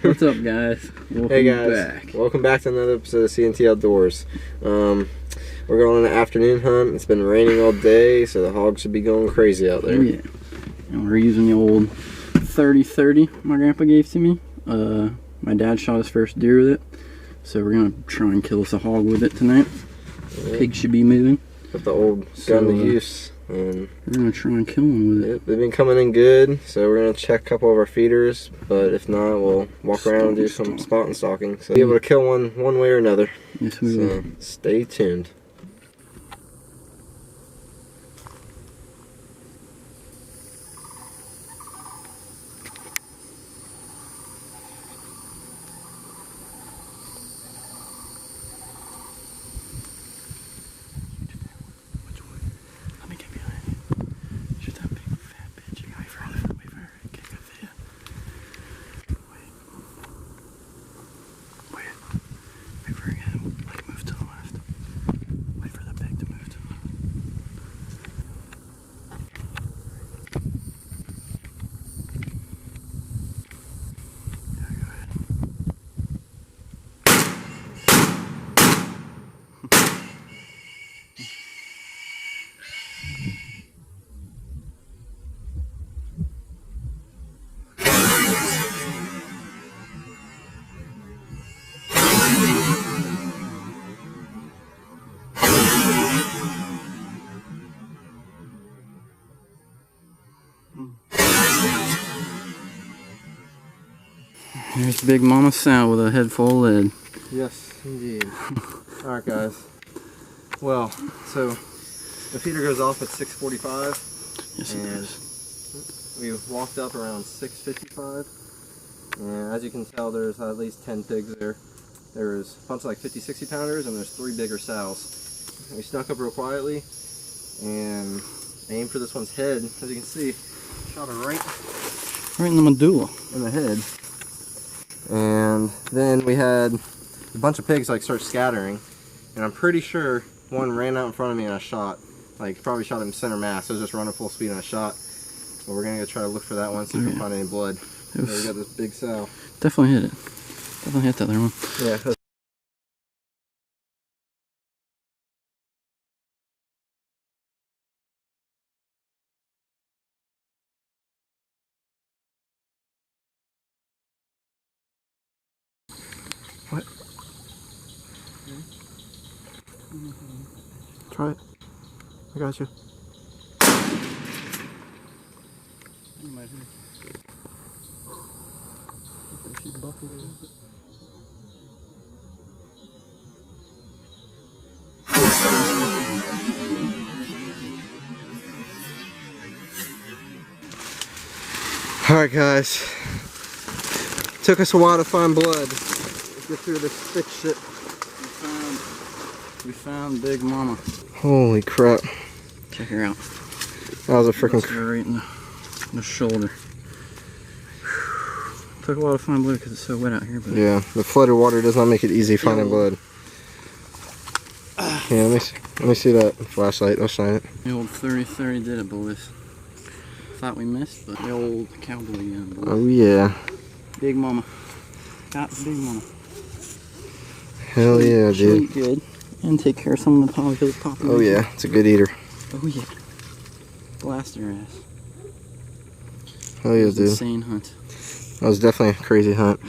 What's up, guys? Hey guys, welcome back to another episode of CNT Outdoors. We're going on an afternoon hunt. It's been raining all day, so the hogs should be going crazy out there. Oh, yeah. And we're using the old 30-30 my grandpa gave to me. My dad shot his first deer with it, so we're gonna try and kill us a hog with it tonight. Yeah. Pig should be moving. Put the old gun to use. And we're gonna try and kill them with it. Yep, they've been coming in good, so we're gonna check a couple of our feeders, but if not, we'll walk around and do some spot and stalking. So be able to kill one way or another. Yes, we will. Stay tuned. There's Big Mama Sal with a head full of lead. Yes, indeed. Alright guys. Well, so the feeder goes off at 6:45. Yes, it and does. we walked up around 6:55. And as you can tell, there's at least 10 pigs there. There's a bunch of like 50-60 pounders, and there's 3 bigger sows. And we snuck up real quietly and aimed for this one's head. As you can see, shot her right in the medulla. In the head. And then we had a bunch of pigs like start scattering, and I'm pretty sure one ran out in front of me and I shot. Like probably shot him center mass. I was just running full speed and I shot. But we're gonna go try to look for that one, see if we can find any blood. There we got this big sow. Definitely hit it. Definitely hit that other one. Yeah. What? Try it. I got you. Alright guys, took us a while to find blood. Let's get through this thick shit. We found Big Mama. Holy crap. Check her out. That was a freaking right in the shoulder. Took a while to find blood because it's so wet out here. But yeah, the flooded water does not make it easy finding blood. Yeah, let me see that flashlight. I'll shine it. The old 30-30 did it, boys. Thought we missed, but the old cowboy gun, boys. Oh yeah. Big Mama. Got the Big Mama. Hell yeah, she'll dude. Eat good. And take care of some of the population. Oh yeah, it's a good eater. Oh yeah. Blast her ass. Hell yeah, dude. Insane hunt. That was definitely a crazy hunt.